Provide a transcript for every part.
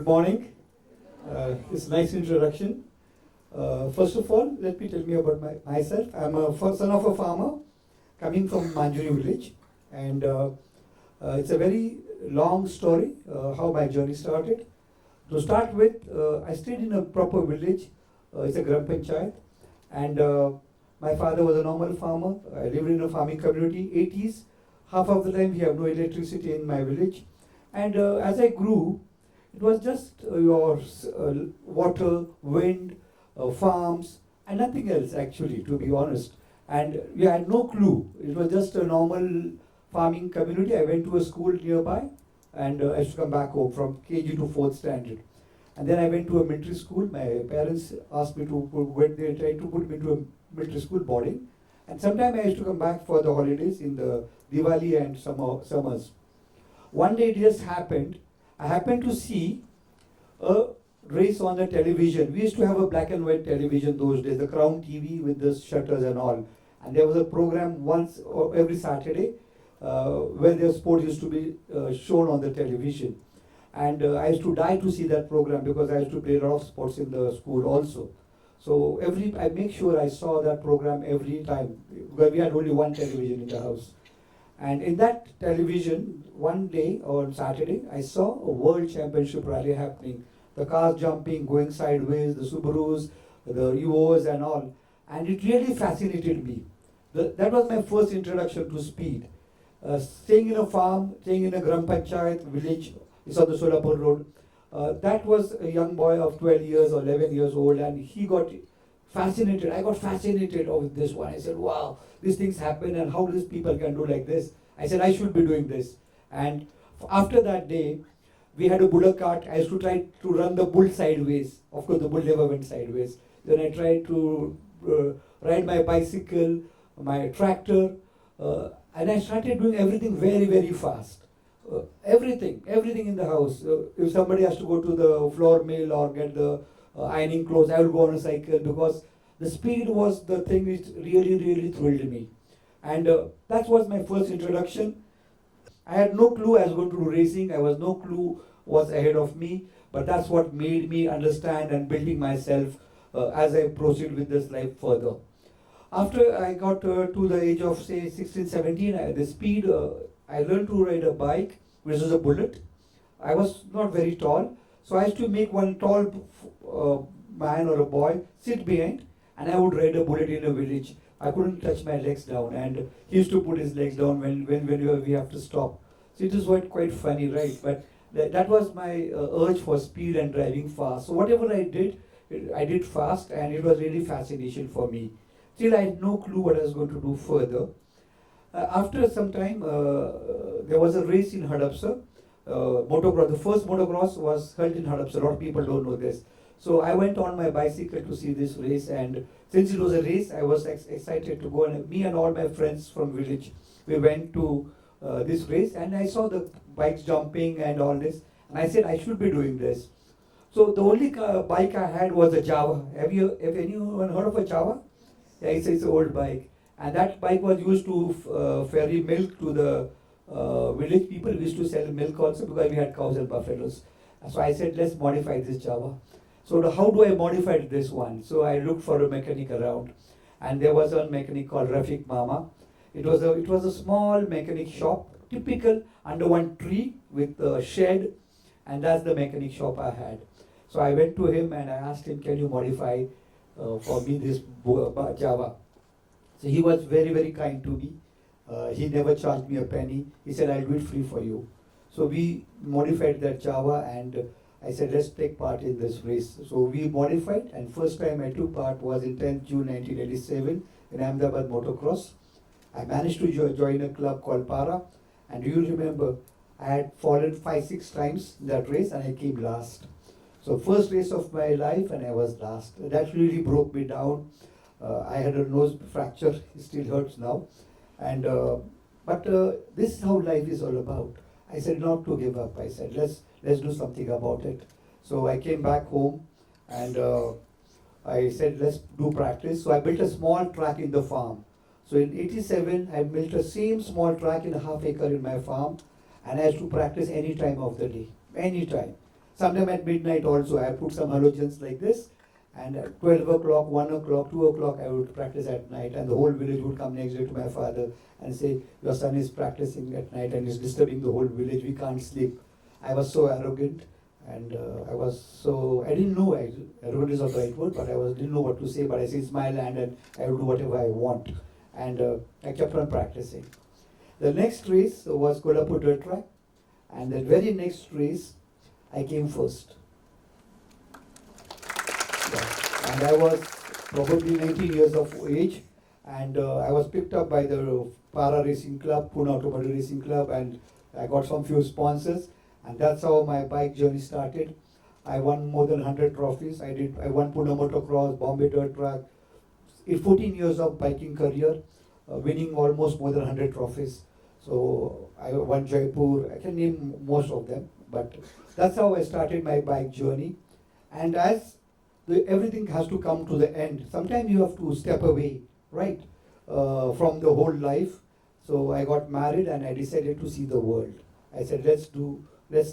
Good morning. It's a nice introduction. First of all, let me tell you about myself. I'm a son of a farmer coming from Manjuri village, and it's a very long story how my journey started. To start with, I stayed in a proper village. It's a Gram Panchayat, and my father was a normal farmer. I lived in a farming community. 80s, half of the time we have no electricity in my village, and as I grew, it was just your water, wind, farms, and nothing else actually, to be honest. And we had no clue. It was just a normal farming community. I went to a school nearby, and I used to come back home from KG to 4th standard. And then I went to a military school. My parents asked me to, when they tried to put me to a military school boarding. And sometimes I used to come back for the holidays in the Diwali and summers. One day it just happened, I happened to see a race on the television. We used to have a black and white television those days, the Crown TV with the shutters and all. And there was a program once or every Saturday where the sport used to be shown on the television. And I used to die to see that program because I used to play a lot of sports in the school also. So I make sure I saw that program every time because we had only one television in the house. And in that television, one day on Saturday, I saw a world championship rally happening. The cars jumping, going sideways, the Subarus, the Evos and all. And it really fascinated me. That was my first introduction to speed. Staying in a farm, staying in a Gram Panchayat village, it's on the Solapur road. That was a young boy of 12 years or 11 years old, and he got fascinated. I got fascinated with this one. I said, wow, these things happen and how these people can do like this. I said, I should be doing this. And after that day, we had a bullock cart. I used to try to run the bull sideways. Of course, the bull never went sideways. Then I tried to ride my bicycle, my tractor, and I started doing everything very, very fast. Everything in the house. If somebody has to go to the flour mill or get the ironing clothes, I will go on a cycle because the speed was the thing which really, really thrilled me. And that was my first introduction. I had no clue I was going to do racing. I was no clue was ahead of me. But that's what made me understand and building myself as I proceed with this life further. After I got to the age of say 16, 17, the speed, I learned to ride a bike, which was a bullet. I was not very tall. So I used to make one tall man or a boy sit behind, and I would ride a bullet in a village. I couldn't touch my legs down, and he used to put his legs down when we have to stop. So it was quite funny, right? But that was my urge for speed and driving fast. So whatever I did fast, and it was really fascination for me. Still, I had no clue what I was going to do further. After some time, there was a race in Hadapsar. Motocross. The first motocross was held in Hadapsar. A lot of people don't know this. So I went on my bicycle to see this race, and since it was a race, I was excited to go. And me and all my friends from village, we went to this race, and I saw the bikes jumping and all this, and I said I should be doing this. So the only bike I had was a Java. Have anyone heard of a Java? Yeah, it's an old bike, and that bike was used to ferry milk to the village people. We used to sell milk also because we had cows and buffaloes. So I said, let's modify this Java. So how do I modify this one? So I looked for a mechanic around, and there was a mechanic called Rafiq Mama. It was a small mechanic shop, typical under one tree with a shed, and that's the mechanic shop I had. So I went to him and I asked him, can you modify for me this Java? So he was very, very kind to me. He never charged me a penny. He said, I'll do it free for you. So we modified that Java, and I said, let's take part in this race. So we modified, and first time I took part was in 10th June 1987 in Ahmedabad Motocross. I managed to join a club called Para, and do you remember, I had fallen 5-6 times in that race, and I came last. So first race of my life, and I was last. That really broke me down. I had a nose fracture, it still hurts now. And but this is how life is all about. I said not to give up. I said let's do something about it. So I came back home, and I said let's do practice. So I built a small track in the farm. So in 87, I built a same small track in a half acre in my farm, and I used to practice any time of the day, any time. Sometime at midnight also, I put some halogens like this, and at 12 o'clock, 1 o'clock, 2 o'clock, I would practice at night, and the whole village would come next day to my father and say, your son is practicing at night and is disturbing the whole village, we can't sleep. I was so arrogant, and I didn't know, arrogant is not the right word, but didn't know what to say, but I said, it's my land and I will do whatever I want. And I kept on practicing. The next race was Kolhapur dirt track, and the very next race, I came first. Yeah. And I was probably 19 years of age, and I was picked up by the Para Racing Club, Pune Automobile Racing Club, and I got some few sponsors, and that's how my bike journey started. I won more than 100 trophies. I won Pune Motocross, Bombay Dirt Track. In 14 years of biking career, winning almost more than 100 trophies. So I won Jaipur. I can name most of them, but that's how I started my bike journey. And as everything has to come to the end, sometimes you have to step away, right, from the whole life. So I got married and I decided to see the world. I said, let's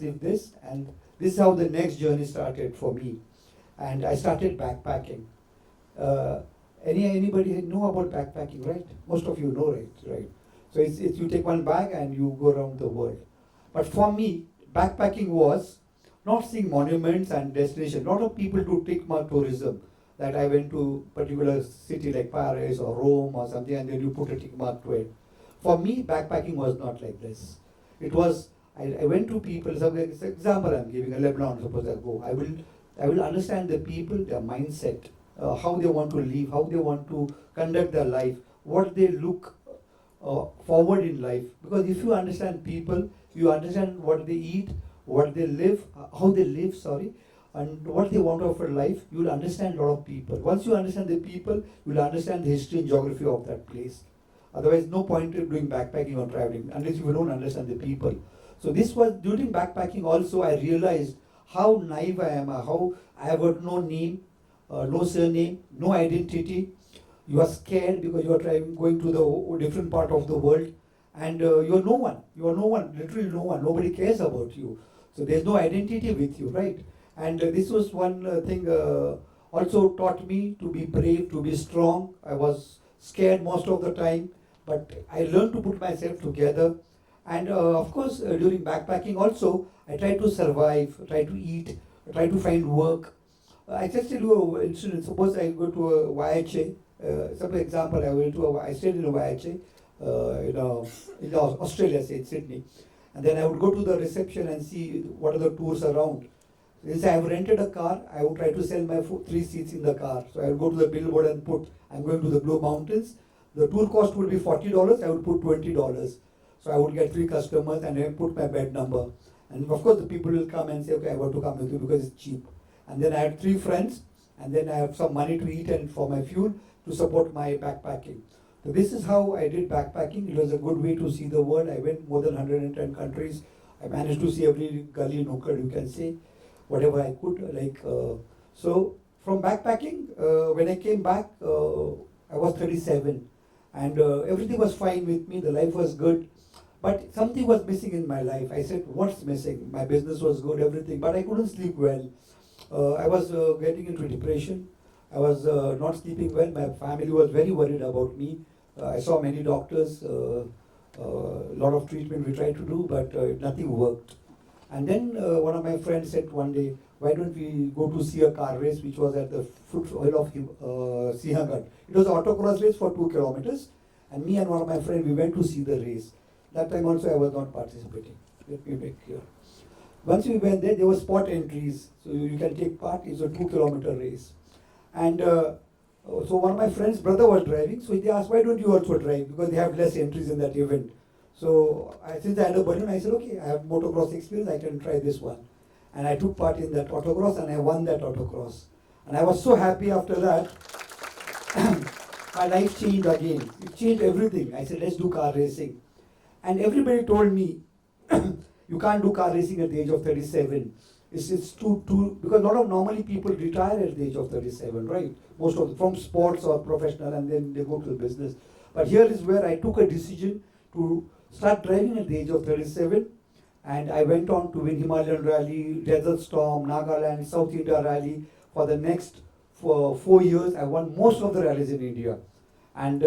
live this, and this is how the next journey started for me. And I started backpacking. Anybody know about backpacking, right? Most of you know it, right? So it's you take one bag and you go around the world. But for me, backpacking was not seeing monuments and destinations. A lot of people do tick mark tourism, that I went to particular city like Paris or Rome or something, and then you put a tick mark to it. For me, backpacking was not like this. It was, I went to people, some example I'm giving, Lebanon, suppose I go. I will understand the people, their mindset, how they want to live, how they want to conduct their life, what they look forward in life. Because if you understand people, you understand what they eat, what they live, how they live, and what they want out of life, you will understand a lot of people. Once you understand the people, you will understand the history and geography of that place. Otherwise, no point in doing backpacking or traveling, unless you don't understand the people. So this was, during backpacking also, I realized how naive I am, how I have got no name, no surname, no identity. You are scared because you are going to the different part of the world, and you are no one. You are no one, literally no one. Nobody cares about you. So there's no identity with you, right? And this was one thing also taught me to be brave, to be strong. I was scared most of the time, but I learned to put myself together. And of course, during backpacking also, I tried to survive, try to eat, try to find work. I just tell you an incident. Suppose I go to a YHA. Some example, I stayed in a YHA in Australia, say in Sydney. And then I would go to the reception and see what are the tours around. Since I have rented a car, I would try to sell my 3 seats in the car. So I would go to the billboard and put, I'm going to the Blue Mountains. The tour cost would be $40, I would put $20. So I would get 3 customers and I put my bed number. And of course the people will come and say, okay, I want to come with you because it's cheap. And then I had 3 friends, and then I have some money to eat and for my fuel to support my backpacking. So this is how I did backpacking. It was a good way to see the world. I went more than 110 countries. I managed to see every gully, nukkad, you can say, whatever I could. So from backpacking, when I came back, I was 37, and everything was fine with me. The life was good, but something was missing in my life. I said, what's missing? My business was good, everything, but I couldn't sleep well. I was getting into depression. I was not sleeping well. My family was very worried about me. I saw many doctors, a lot of treatment we tried to do, but nothing worked. And then one of my friends said one day, why don't we go to see a car race, which was at the foothill of Sihagarh. It was an autocross race for 2 kilometers. And me and one of my friends, we went to see the race. That time also I was not participating. Let me make clear. Once we went there were spot entries. So you can take part. It's a 2-kilometer race. And so one of my friend's brother was driving. So they asked, why don't you also drive? Because they have less entries in that event. So since I had a balloon, I said, okay, I have motocross experience, I can try this one. And I took part in that autocross and I won that autocross. And I was so happy after that. My life changed again. It changed everything. I said, let's do car racing. And everybody told me, you can't do car racing at the age of 37. It's too, because a lot of normally people retire at the age of 37, right? Most of them from sports or professional, and then they go to the business. But here is where I took a decision to start driving at the age of 37. And I went on to win Himalayan Rally, Desert Storm, Nagaland, South India Rally. For the next 4 years, I won most of the rallies in India. And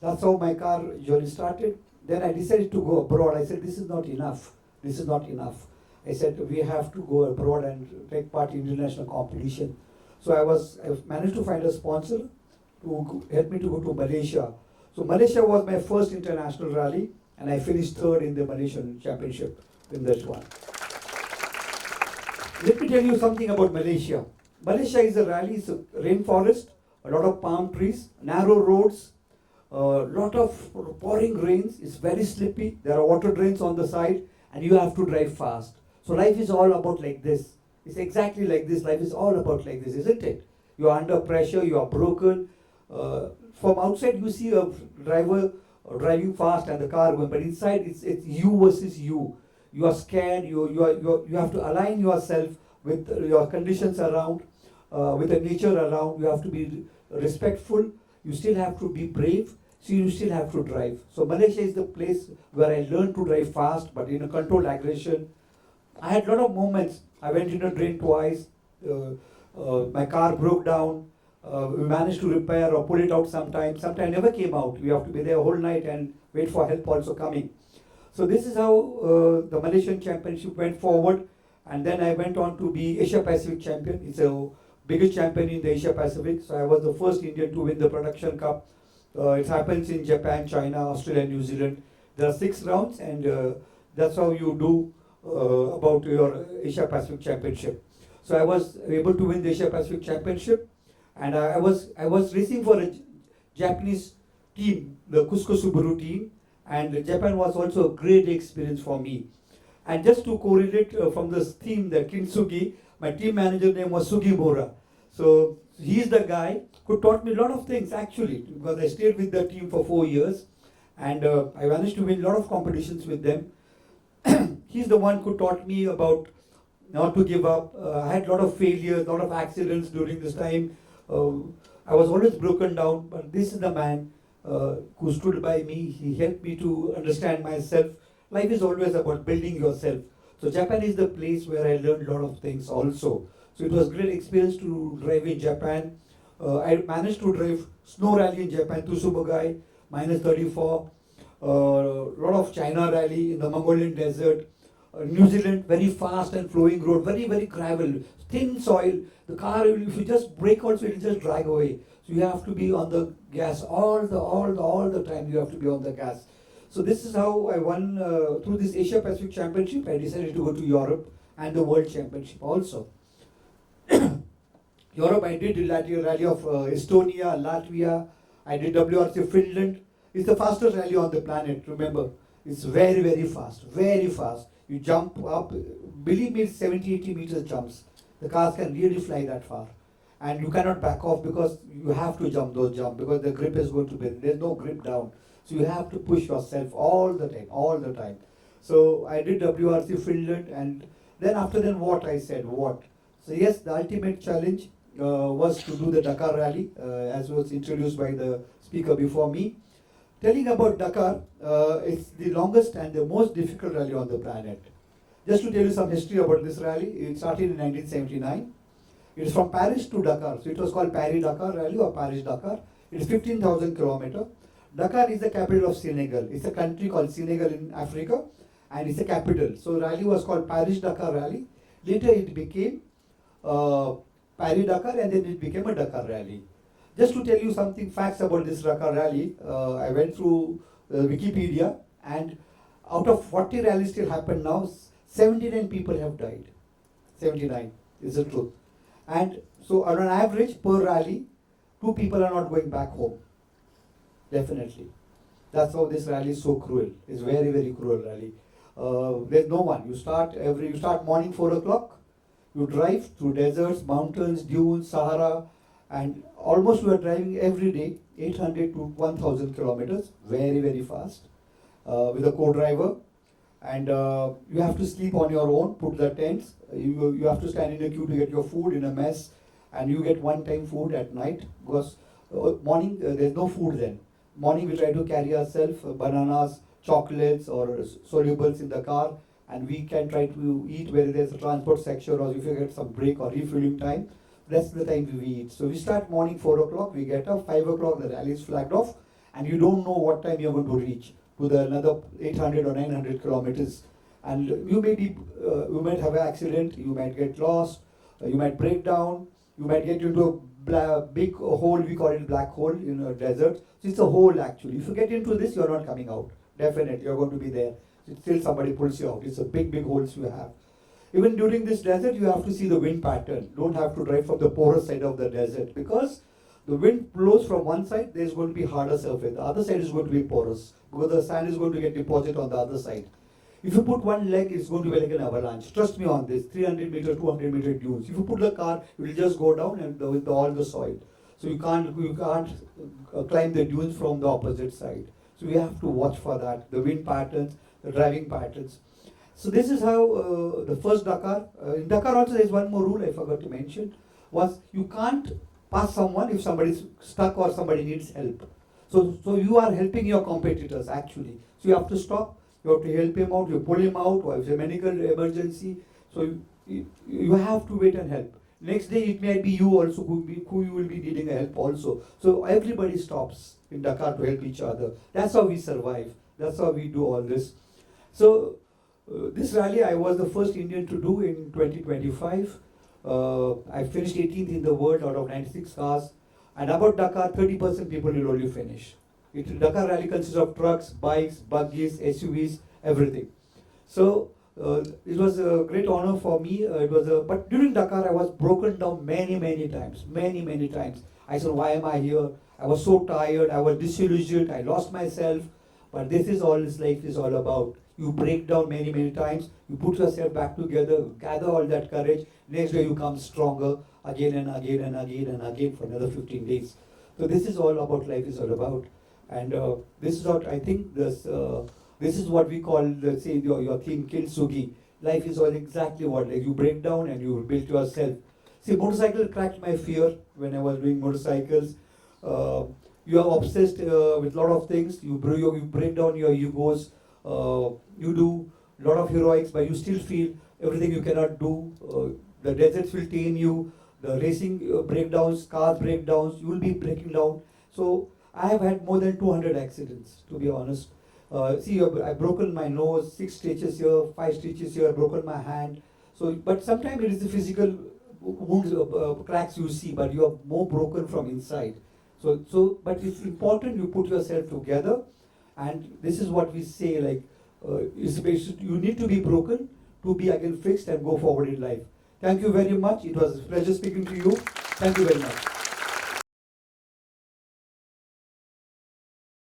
that's how my car journey started. Then I decided to go abroad. I said, this is not enough. This is not enough. I said, we have to go abroad and take part in international competition. So I managed to find a sponsor to help me to go to Malaysia. So Malaysia was my first international rally, and I finished third in the Malaysian championship in that one. Let me tell you something about Malaysia. Malaysia is a rally, it's a rainforest, a lot of palm trees, narrow roads, a lot of pouring rains, it's very slippy, there are water drains on the side, and you have to drive fast. So life is all about like this. It's exactly like this, life is all about like this, isn't it? You are under pressure, you are broken. From outside you see a driver driving fast and the car going, but inside it's you versus you. You are scared, you have to align yourself with your conditions around, with the nature around. You have to be respectful, you still have to be brave, so you still have to drive. So Malaysia is the place where I learned to drive fast, but in a controlled aggression. I had a lot of moments. I went in a drain twice, my car broke down, we managed to repair or pull it out sometimes. Sometimes never came out. We have to be there a whole night and wait for help also coming. So this is how the Malaysian Championship went forward. And then I went on to be Asia Pacific champion. It's a biggest champion in the Asia Pacific. So I was the first Indian to win the Production Cup. It happens in Japan, China, Australia, New Zealand. There are 6 rounds, and that's how you do about your Asia Pacific Championship. So I was able to win the Asia Pacific Championship, and I was racing for a Japanese team, the Cusco Subaru team, and Japan was also a great experience for me. And just to correlate from this team, the Kintsugi, my team manager name was Sugimura. So he's the guy who taught me a lot of things actually, because I stayed with the team for 4 years, and I managed to win a lot of competitions with them. He's the one who taught me about not to give up. I had a lot of failures, a lot of accidents during this time. I was always broken down, but this is the man who stood by me. He helped me to understand myself. Life is always about building yourself. So Japan is the place where I learned a lot of things also. So it was a great experience to drive in Japan. I managed to drive snow rally in Japan, Tsumugai, minus 34. A lot of China rally in the Mongolian desert. New Zealand, very fast and flowing road, very, very gravel, thin soil. The car, if you just brake also, it will just drag away. So you have to be on the gas all the time. You have to be on the gas. So this is how I won through this Asia Pacific Championship. I decided to go to Europe and the World Championship also. Europe, I did the rally of Estonia, Latvia. I did WRC Finland. It's the fastest rally on the planet. Remember, it's very, very fast, very fast. You jump up. Believe me, it's 70-80 meters jumps. The cars can really fly that far. And you cannot back off because you have to jump those jumps because the grip is going to be, there's no grip down. So you have to push yourself all the time. So I did WRC Finland, and then after then what I said, what? So yes, the ultimate challenge was to do the Dakar Rally, as was introduced by the speaker before me. Telling about Dakar, it's the longest and the most difficult rally on the planet. Just to tell you some history about this rally, it started in 1979. It's from Paris to Dakar. So it was called Paris-Dakar Rally or Paris-Dakar. It's 15,000 kilometers. Dakar is the capital of Senegal. It's a country called Senegal in Africa, and it's a capital. So rally was called Paris-Dakar Rally. Later it became Paris-Dakar, and then it became a Dakar Rally. Just to tell you something facts about this Dakar Rally, I went through Wikipedia, and out of 40 rallies still happen now, 79 people have died. 79 is the truth. And so on an average per rally, 2 people are not going back home. Definitely. That's how this rally is so cruel. It's very, very cruel rally. There's no one. You start morning 4 o'clock. You drive through deserts, mountains, dunes, Sahara, and almost you are driving every day, 800 to 1,000 kilometers, very, very fast, with a co-driver. And you have to sleep on your own, put the tents. You have to stand in a queue to get your food in a mess, and you get one-time food at night because morning there's no food then. Morning we try to carry ourselves bananas, chocolates or solubles in the car, and we can try to eat where there's a transport section, or if you get some break or refueling time, that's the time we eat. So we start morning 4 o'clock, we get up, 5 o'clock the rally is flagged off, and you don't know what time you're going to reach to the another 800 or 900 kilometers. And you might have an accident, you might get lost, you might break down, you might get into a big hole, we call it black hole in a desert. So it's a hole actually. If you get into this, you're not coming out. Definitely, you're going to be there. Still somebody pulls you out. It's a big holes you have. Even during this desert, you have to see the wind pattern. Don't have to drive from the porous side of the desert, because the wind blows from one side, there's going to be harder surface. The other side is going to be porous, because the sand is going to get deposited on the other side. If you put one leg, it's going to be like an avalanche. Trust me on this, 300 meter, 200 meter dunes. If you put the car, it will just go down and with all the soil. So you can't climb the dunes from the opposite side. So we have to watch for that, the wind patterns, the driving patterns. So this is how the first Dakar, in Dakar also there is one more rule I forgot to mention, was you can't pass someone if somebody is stuck or somebody needs help. So you are helping your competitors actually. So you have to stop, you have to help him out, you pull him out, or if it's a medical emergency. So you have to wait and help. Next day it may be you also who you will be needing help also. So everybody stops in Dakar to help each other. That's how we survive. That's how we do all this. So this rally I was the first Indian to do in 2025. I finished 18th in the world out of 96 cars. And about Dakar, 30% people will only finish. Dakar rally consists of trucks, bikes, buggies, SUVs, everything. So it was a great honor for me. But during Dakar, I was broken down many times. I said, why am I here? I was so tired. I was disillusioned. I lost myself. But this is all this life is all about. You break down many times. You put yourself back together, gather all that courage. Next day you come stronger again and again for another 15 days. So this is all about life is all about. And this is what I think this is what we call, let's say, your king Kintsugi. Life is all exactly what, like you break down and you build yourself. See, motorcycle cracked my fear when I was doing motorcycles. You are obsessed with a lot of things. You break down your egos. You do a lot of heroics, but you still feel everything you cannot do. The deserts will tame you. The racing breakdowns, car breakdowns, you will be breaking down. So I have had more than 200 accidents, to be honest. See, I've broken my nose, 6 stitches here, 5 stitches here, broken my hand. So, but sometimes it is the physical wounds, cracks you see, but you are more broken from inside. But it's important you put yourself together, and this is what we say, like, you need to be broken to be again fixed and go forward in life. Thank you very much. It was a pleasure speaking to you. Thank you very much.